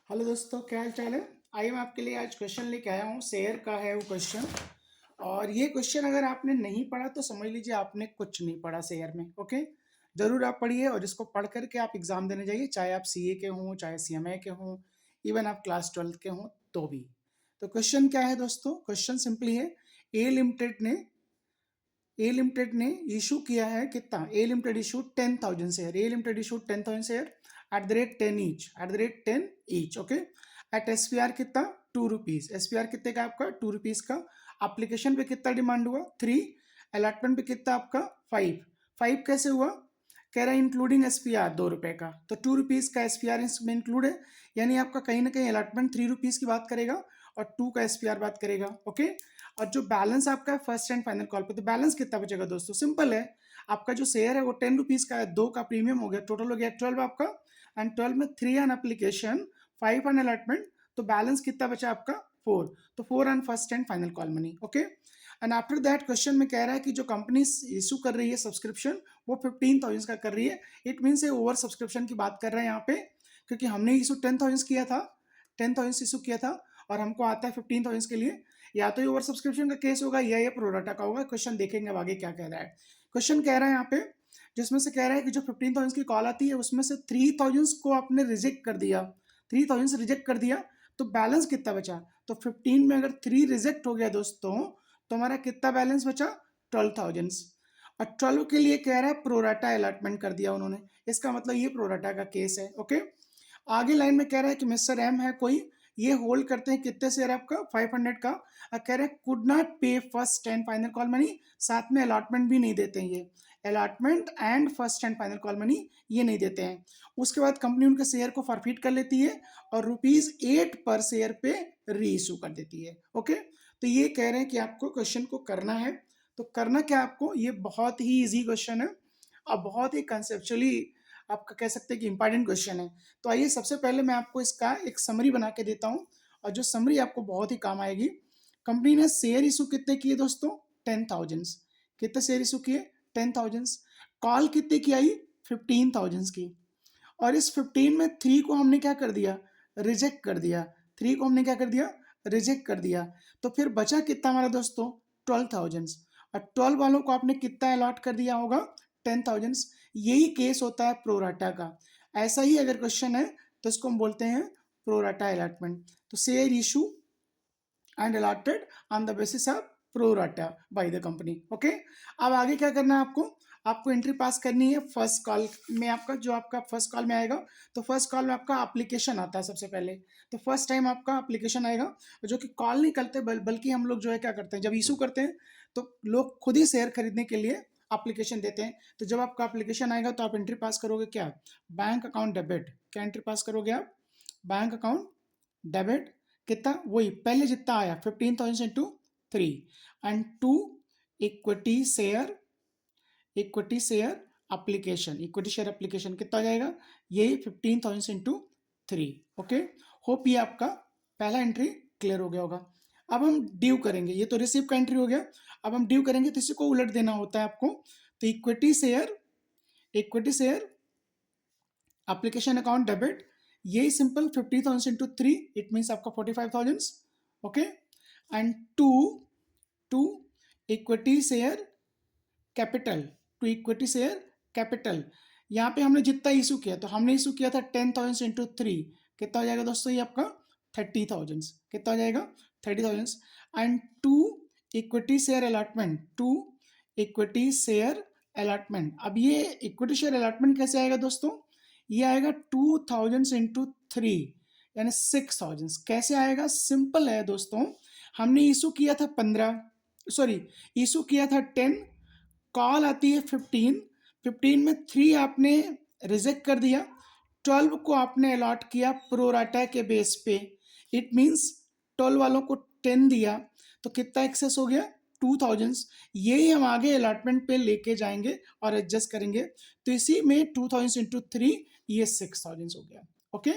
Hello दोस्तों, क्या हाल चाल है। आइए मैं आपके लिए आज क्वेश्चन लेके आया हूँ। शेयर का है वो क्वेश्चन। और ये क्वेश्चन अगर आपने नहीं पढ़ा तो समझ लीजिए आपने कुछ नहीं पढ़ा शेयर में। ओके, जरूर आप पढ़िए और इसको पढ़ करके आप एग्जाम देने जाइए, चाहे आप सीए के हों, चाहे सीएमए के हों, इवन आप क्लास 12 के हों तो भी। तो क्वेश्चन क्या है दोस्तों? क्वेश्चन सिंपली है, ए लिमिटेड ने इशू किया है कितना? A limited issue 10,000 share. A limited issue 10,000 share at the rate 10 each, at the rate 10 each. Okay, at SPR कितना? 2 रुपीज। एसपीआर कितने का? आपका 2 रुपीज का। एप्लीकेशन पे कितना डिमांड हुआ? 3। अलॉटमेंट पे कितना आपका? 5। 5 कैसे हुआ? कह रहा है इंक्लूडिंग एसपीआर 2 रुपए का, तो 2 रुपीज का एसपीआर इसमें इंक्लूड है। यानी आपका कहीं ना कहीं अलॉटमेंट 3 रुपीज की बात करेगा और 2 का एसपीआर बात करेगा। ओके, और जो बैलेंस आपका है फर्स्ट एंड फाइनल कॉल पे, तो बैलेंस कितना बचेगा दोस्तों? सिंपल है, आपका जो शेयर है वो 10 रुपीज का है, 2 का प्रीमियम हो गया, टोटल हो गया 12 आपका। एंड 12 में 3 ऑन एप्लीकेशन, 5 ऑन अलॉटमेंट, तो बैलेंस कितना बचा आपका? 4। तो 4 on first and final call money. Okay, and after that question में कह रहा है कि जो कंपनी इशू कर रही है सब्सक्रिप्शन वो 15,000 का कर रही है। इट मीन्स ये ओवर सब्सक्रिप्शन की बात कर रहे हैं यहाँ पे, क्योंकि हमने इशू 10,000 किया था, 10,000 इशू किया था और हमको आता है 15,000 के लिए। या तो ये ओवर सब्सक्रिप्शन का केस होगा या ये प्रोराटा का होगा। क्वेश्चन देखेंगे अब आगे क्या कह रहा है। क्वेश्चन कह रहा है यहाँ पे, जिसमें से कह रहा है कि जो 15,000 की कॉल आती है उसमें से 3,000 को आपने रिजेक्ट कर दिया, 3,000 से रिजेक्ट कर दिया, तो बैलेंस कितना बचा? तो 15 में अगर 3 रिजेक्ट हो गया दोस्तों, तो हमारा कितना बैलेंस बचा? 12,000। और 12 के लिए कह रहा है प्रोराटा अलॉटमेंट कर दिया उन्होंने, इसका मतलब ये प्रोराटा का केस है। ओके, आगे लाइन में कह रहा है कि मिस्टर एम है कोई, ये होल्ड करते हैं कितने शेयर आपका? 500 का। और कह रहे हैं कुड नॉट पे first and final call money, साथ में अलॉटमेंट भी नहीं देते हैं ये, allotment and first and final call money ये नहीं देते हैं। उसके बाद कंपनी उनके शेयर को फॉरफिट कर लेती है और ₹8 पर शेयर पे री इशू कर देती है। ओके, तो ये कह रहे हैं कि आपको क्वेश्चन को करना है। तो करना क्या आपको? ये बहुत ही इजी क्वेश्चन है और बहुत ही कंसेप्चुअली आपका कह सकते हैं कि इंपॉर्टेंट क्वेश्चन है। तो आइए सबसे पहले मैं आपको इसका एक समरी बना के देता हूं और जो समरी आपको बहुत ही काम आएगी। कंपनी ने शेयर इशू कितने किए दोस्तों? 10,000। कितने शेयर इशू किए? 10,000। कॉल कितने की आई? 15,000 की। और इस 15 में 3 को हमने क्या कर दिया? रिजेक्ट कर दिया। 3 को हमने क्या कर दिया? रिजेक्ट कर दिया। तो फिर बचा कितना हमारा दोस्तों? 12,000। और 12 वालों को आपने कितना अलॉट कर दिया होगा? 10,000। यही केस होता है प्रोराटा का। ऐसा ही अगर क्वेश्चन है तो इसको हम बोलते हैं प्रोराटा अलॉटमेंट। तो share issue and allotted on the basis of pro rata by the company. Okay, अब आगे क्या करना है आपको? आपको एंट्री पास करनी है फर्स्ट कॉल में। आपका जो आपका फर्स्ट कॉल में आएगा, तो फर्स्ट कॉल में आपका एप्लीकेशन आता है सबसे पहले। तो फर्स्ट टाइम आपका एप्लीकेशन आएगा, जो कि कॉल नहीं करते बल्कि हम लोग जो है क्या करते हैं, जब इशू करते हैं तो लोग खुद ही शेयर खरीदने के लिए एप्लीकेशन देते हैं। तो जब आपका एप्लीकेशन आएगा तो आप एंट्री पास करोगे क्या? Bank account debit. क्या एंट्री पास करोगे आप? Bank account debit. कितना? वही पहले जितना आया 15,000 into 3 and 2 equity share, equity share application, equity share application कितना हो जाएगा? यही 15,000 इंटू 3। ओके, होप ये आपका पहला एंट्री क्लियर हो गया होगा। अब हम ड्यू करेंगे, ये तो रिसीव का एंट्री हो गया। अब हम ड्यू करेंगे तो इसी को उलट देना होता है आपको। तो equity share, equity share application account debit, यही सिंपल 50,000 इंटू 3, इट मीन्स आपका 45,000। Okay, and to, to equity share capital, to equity share capital. यहाँ पे हमने जितना इशू किया, तो हमने इशू किया था 10,000 इंटू 3, कितना हो जाएगा दोस्तों? ये आपका 30,000। कितना हो जाएगा? 30,000। And to equity share allotment, to equity share allotment. अब ये इक्विटी शेयर अलॉटमेंट कैसे आएगा दोस्तों? ये आएगा 2,000 इंटू 3, यानी 6,000। कैसे आएगा? सिंपल है दोस्तों, हमने इशू किया था 15, सॉरी इशू किया था 10, कॉल आती है 15, 15 में 3 आपने रिजेक्ट कर दिया, 12 को आपने अलॉट किया प्रोराटा के बेस पे। इट मींस 12 वालों को 10 दिया, तो कितना एक्सेस हो गया? 2,000। यही हम आगे अलॉटमेंट पे लेके जाएंगे और एडजस्ट करेंगे। तो इसी में 2,000 इंटू 3, ये 6,000 हो गया। ओके,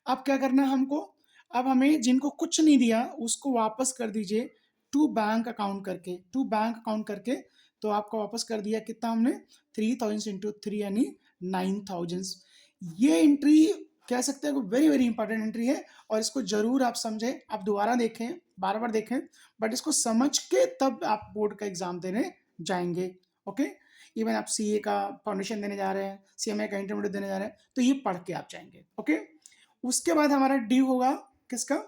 अब क्या करना है हमको? अब हमें जिनको कुछ नहीं दिया उसको वापस कर दीजिए टू बैंक अकाउंट करके, टू बैंक अकाउंट करके। तो आपको वापस कर दिया कितना हमने? 3,000 इंटू 3 यानी 9,000। ये एंट्री कह सकते हैं कि वेरी वेरी इंपॉर्टेंट एंट्री है, और इसको जरूर आप समझें, आप दोबारा देखें, बार बार देखें, बट इसको समझ के तब आप बोर्ड का एग्जाम देने जाएंगे। ओके, इवन आप सीए का फाउंडेशन देने जा रहे हैं, सीएमए का इंटरमीडिएट देने जा रहे हैं, तो ये पढ़ के आप जाएंगे। ओके, उसके बाद हमारा डी होगा किसका,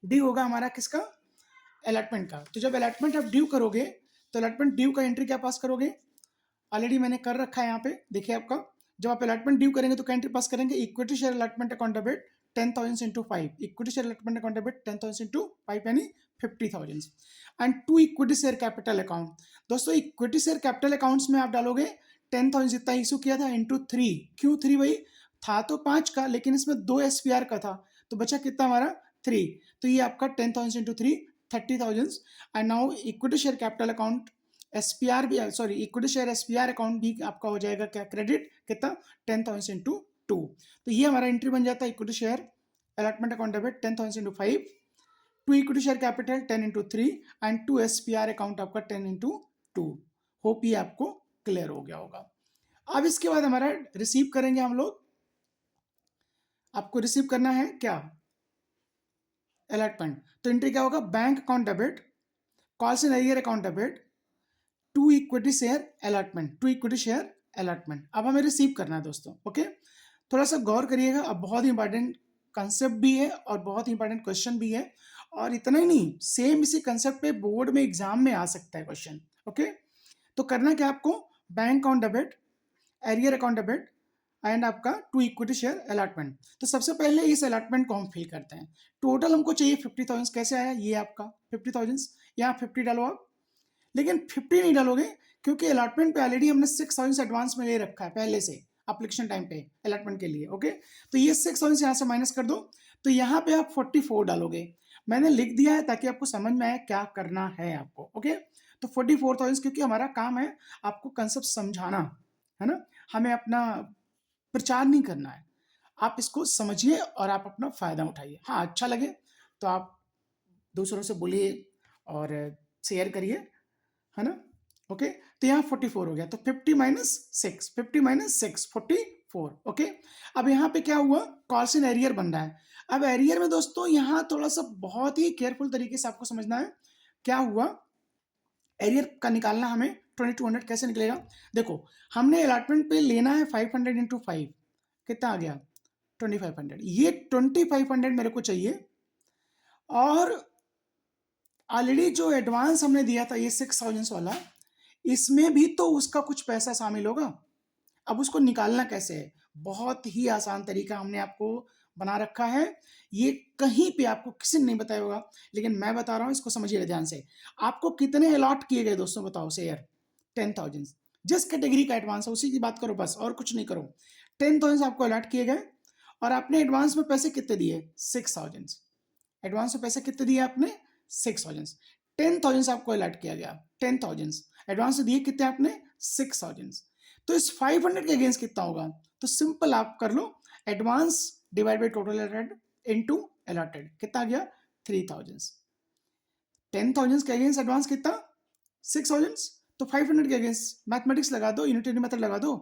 डी होगा हमारा किसका, अलॉटमेंट का। तो जब अलॉटमेंट आप ड्यू करोगे तो अलॉटमेंट ड्यू का एंट्री क्या पास करोगे, ऑलरेडी मैंने कर रखा है यहाँ पे, देखिए आपका जब आप अलॉटमेंट ड्यू करेंगे तो क्या एंट्री पास करेंगे, equity share allotment account debit 10,000 into 5, equity share allotment account debit 10,000 into 5 यानी 50,000, and to equity share capital account. दोस्तों इक्विटी शेयर कैपिटल अकाउंट्स में आप डालोगे 10,000 जितना इशू किया था इंटू 3, क्यों 3 भाई, था तो 5 का लेकिन इसमें 2 SPR का था, तो बचा कितना हमारा 3, तो ये आपका 10,000 into 3 30,000, and now equity share capital account SPR भी, sorry equity share SPR account भी आपका हो जाएगा क्या, क्रेडिट कितना 10,000 इंटू 2, तो ये हमारा एंट्री बन जाता है equity share allotment account debit 10,000 into 5, to equity share capital 10 into 3 and to SPR account आपका 10 इंटू 2। होप ये आपको क्लियर हो गया होगा। अब इसके बाद हमारा रिसीव करेंगे हम लोग, आपको रिसीव करना है क्या, अलॉटमेंट, तो एंट्री क्या होगा, bank account debit, calls in arrear account debit, to equity share allotment, to equity share allotment. अब हमें रिसीव करना है दोस्तों। ओके, थोड़ा सा गौर करिएगा, अब बहुत इंपॉर्टेंट कंसेप्ट भी है और बहुत इंपॉर्टेंट क्वेश्चन भी है, और इतना ही नहीं, सेम इसी कंसेप्ट पे बोर्ड में एग्जाम में आ सकता है क्वेश्चन। ओके, तो करना क्या आपको, bank account debit, arrear account debit and आपका टू इक्विटी शेयर अलॉटमेंट। तो सबसे पहले इस अलॉटमेंट को हम फिल करते हैं। टोटल हमको चाहिए 50,000, कैसे आया, ये आपका 50,000, यहाँ 50 डालो आप, लेकिन 50 नहीं डालोगे क्योंकि अलॉटमेंट पे ऑलरेडी हमने 6,000 एडवांस में ले रखा है पहले से एप्लीकेशन टाइम पे अलॉटमेंट के लिए। ओके, तो ये 6,000 यहाँ से माइनस कर दो, तो यहाँ पे आप 44 डालोगे, मैंने लिख दिया है ताकि आपको समझ में आए क्या करना है आपको। ओके, तो 44,000, क्योंकि हमारा काम है आपको कंसेप्ट समझाना है ना, हमें अपना प्रचार नहीं करना है, आप इसको समझिए और आप अपना फायदा उठाइए। हाँ, अच्छा लगे तो आप दूसरों से बोलिए और शेयर करिए, है ना। ओके, तो यहाँ 44 हो गया, तो 50 माइनस 6, 50 माइनस 6 44। ओके, अब यहाँ पे क्या हुआ, कॉल्स इन एरियर बन रहा है। अब एरियर में दोस्तों यहाँ थोड़ा सा बहुत ही केयरफुल तरीके से आपको समझना है क्या हुआ, एरियर का निकालना हमें 2200 कैसे निकलेगा। देखो हमने अलॉटमेंट पे लेना है 500 इंटू 5, कितना आ गया 2500, ये 2500 मेरे को चाहिए, और ऑलरेडी जो एडवांस हमने दिया था ये 6,000 वाला, इसमें भी तो उसका कुछ पैसा शामिल होगा। अब उसको निकालना कैसे है, बहुत ही आसान तरीका हमने आपको बना रखा है, ये कहीं पे आपको किसी ने नहीं बताया होगा, लेकिन मैं बता रहा हूं, इसको समझिएगा ध्यान से। आपको कितने अलॉट किए गए दोस्तों बताओ, शेयर 10,000, जिस कैटेगरी का एडवांस है उसी की बात करो बस, और कुछ नहीं करो। 10,000 आपको अलॉट किए गए, और आपने एडवांस में पैसे कितने दिए 6,000, एडवांस में पैसे कितने दिए आपने 6,000, 10,000 आपको अलॉट किया गया, 10,000 एडवांस दिए कितने आपने 6,000, तो इस 500 के अगेंस्ट कितना होगा, तो सिंपल आप कर लो, advance divide by total allotted into allotted, कितना आ गया 3,000, 10,000 के अगेंस्ट एडवांस कितना 6,000, तो 500 के अगेंस्ट मैथमेटिक्स लगा दो, यूनिटरी मेथड लगा दो,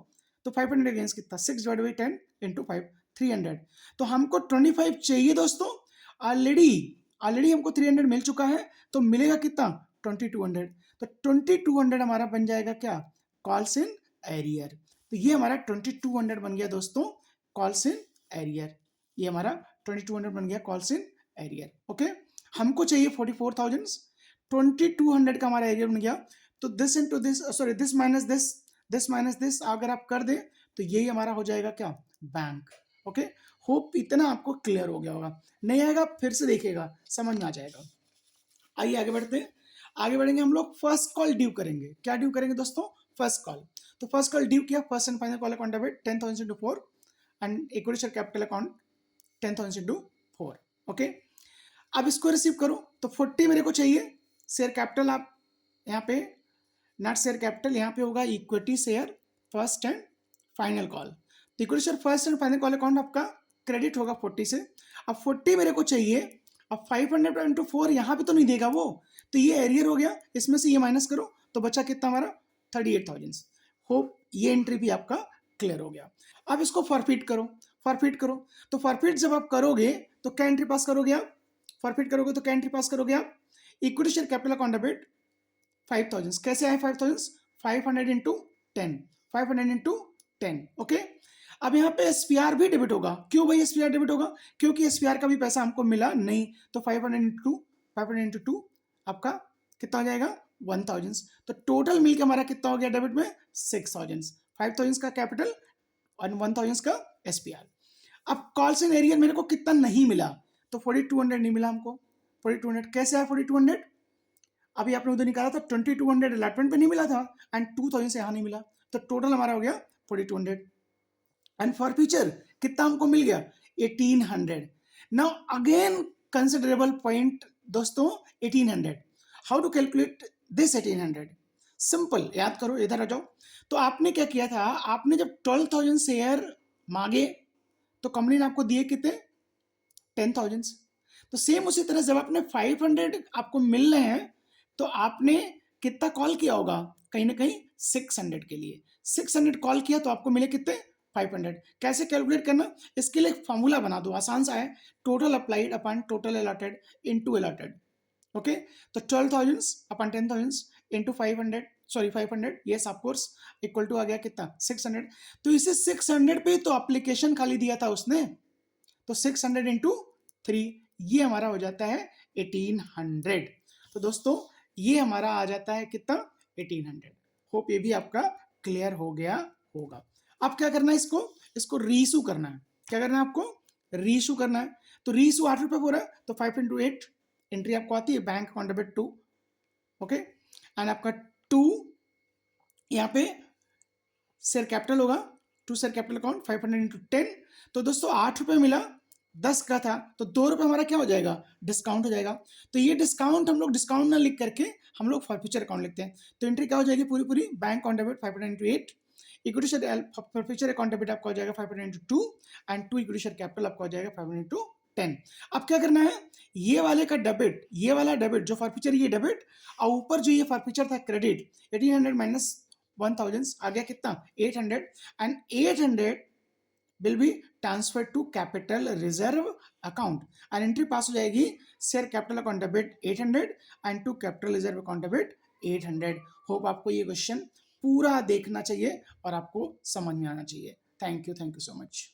तो 500 के अगेंस्ट कितना 6 डिवाइड बाई 10 इंटू 5 300, तो हमको 25 चाहिए दोस्तों, ऑलरेडी ऑलरेडी हमको 300 मिल चुका है, तो मिलेगा कितना 2200, तो 2200 हमारा बन जाएगा क्या, कॉल्स इन एरियर। तो ये हमारा 2200 बन गया दोस्तों, कॉल्स इन एरियर, ये हमारा 2200 बन गया कॉल्स इन एरियर। ओके, हमको चाहिए 44,000, 2200 का हमारा एरियर बन गया, तो this into this, sorry this minus this अगर आप कर दे तो यही हमारा हो जाएगा क्या, बैंक। ओके, होप इतना आपको क्लियर हो गया होगा, नहीं आएगा फिर से देखिएगा समझ में आ जाएगा। आइए आगे बढ़ते हैं, आगे बढ़ेंगे हम लोग, फर्स्ट कॉल ड्यू करेंगे, क्या ड्यू करेंगे दोस्तों, फर्स्ट कॉल। तो फर्स्ट कॉल ड्यू किया, first and final call account debit 10,000 into 4 and equity share capital account 10,000 into 4। Okay, अब इसको रिसीव करो, तो 40 मेरे को चाहिए, शेयर कैपिटल आप यहाँ पे नॉट शेयर कैपिटल, यहाँ पे होगा equity share first and final call, तो equity share first and final call account आपका क्रेडिट होगा 40 से। अब 40 मेरे को चाहिए, अब 500 इंटू 4 यहाँ पे तो नहीं देगा वो, तो ये एरियर हो गया, इसमें से ये माइनस करो, तो बचा कितना हमारा 38,000। होप ये एंट्री भी आपका क्लियर हो गया। अब इसको फॉरफिट करो, फॉरफिट करो। तो फॉरफिट जब आप करोगे तो क्या एंट्री पास करोगे आप? फॉरफिट करोगे तो क्या एंट्री पास करोगे आप? Equity share capital account debit 5000। कैसे आए 5000? 500 इंटू 10, 500 इंटू 10। ओके, अब यहाँ पे एसपीआर भी डेबिट होगा। क्यों भाई एसपीआर डेबिट होगा? क्योंकि एसपीआर का भी पैसा हमको मिला नहीं। तो 500 इंटू 2 आपका कितना हो जाएगा? 1000। तो टोटल मिलकर हमारा कितना हो गया डेबिट में? 6000। 5000 का कैपिटल और 1000 का एसपीआर। अब कॉल सेन एरियर मेरे को कितना नहीं मिला, तो 4200 नहीं मिला हमको। 4200 कैसे आया 4200? अभी आपने उधर निकाला था 2200 अलॉटमेंट पे नहीं मिला था एंड 2000 से यहाँ नहीं मिला, तो टोटल हमारा हो गया 4200। एंड फॉर फ्यूचर कितना हमको मिल गया? 1800। नाउ अगेन कंसिडरेबल पॉइंट दोस्तों, 1800। How to calculate this 1800? Simple, याद करो, इधर आ जाओ। तो आपने क्या किया था, आपने जब 12000 शेयर मांगे तो कंपनी ने आपको दिए कितने? 10000। तो सेम उसी तरह जब आपने 500 आपको मिल रहे हैं तो आपने कितना कॉल किया होगा? कहीं ना कहीं 600 के लिए 600 कॉल किया तो आपको मिले कितने? 500। कैसे कैलकुलेट करना? इसके लिए एक फॉर्मूला बना दो, आसान सा है। टोटल अप्लाइड अपन total allotted into allotted. Okay, तो 12000 अपन 10000 into 500, sorry 500, yes of course, equal to आ गया कितना? 600। तो इसे 600 पे तो एप्लीकेशन खाली दिया था उसने, तो 600 इंटू 3, ये हमारा हो जाता है 1800। तो दोस्तों ये हमारा आ जाता है कितना? 1800। होप ये भी आपका क्लियर हो गया होगा। अब क्या करना है, इसको रीइशू करना है। क्या करना है आपको? रीइशू करना है। तो रीइशू 8 रुपये हो रहा है, तो 5 इंटू 8 एंट्री आपको आती है bank account debit 2। Okay, and आपका 2 यहाँ पे शेयर कैपिटल होगा, 2 शेयर कैपिटल अकाउंट 500 इंटू 10। तो दोस्तों 8 रुपये मिला, 10 का था, तो 2 रुपये हमारा क्या हो जाएगा? डिस्काउंट हो जाएगा। तो ये डिस्काउंट हम लोग डिस्काउंट ना लिख करके हम लोग फॉर फ्यूचर अकाउंट लिखते हैं। तो एंट्री क्या हो जाएगी पूरी पूरी? Bank account debit 500 into 8, equity share for future account debit आपका हो जाएगा 500 into 2 and 2 equity share capital आपका हो जाएगा 500 इंटू 10। अब क्या करना है, ये वाले का डेबिट, ये वाला डेबिट जो फॉर फ्यूचर ये डेबिट, और ऊपर जो ये फॉर फ्यूचर था क्रेडिट, 1800 माइनस 1000 आ गया कितना? 800। And 800 will be transferred to capital reserve account and entry पास हो जाएगी share capital account debit 800 and to capital reserve account debit 800। Hope आपको ये क्वेश्चन पूरा देखना चाहिए और आपको समझ में आना चाहिए। Thank you so much.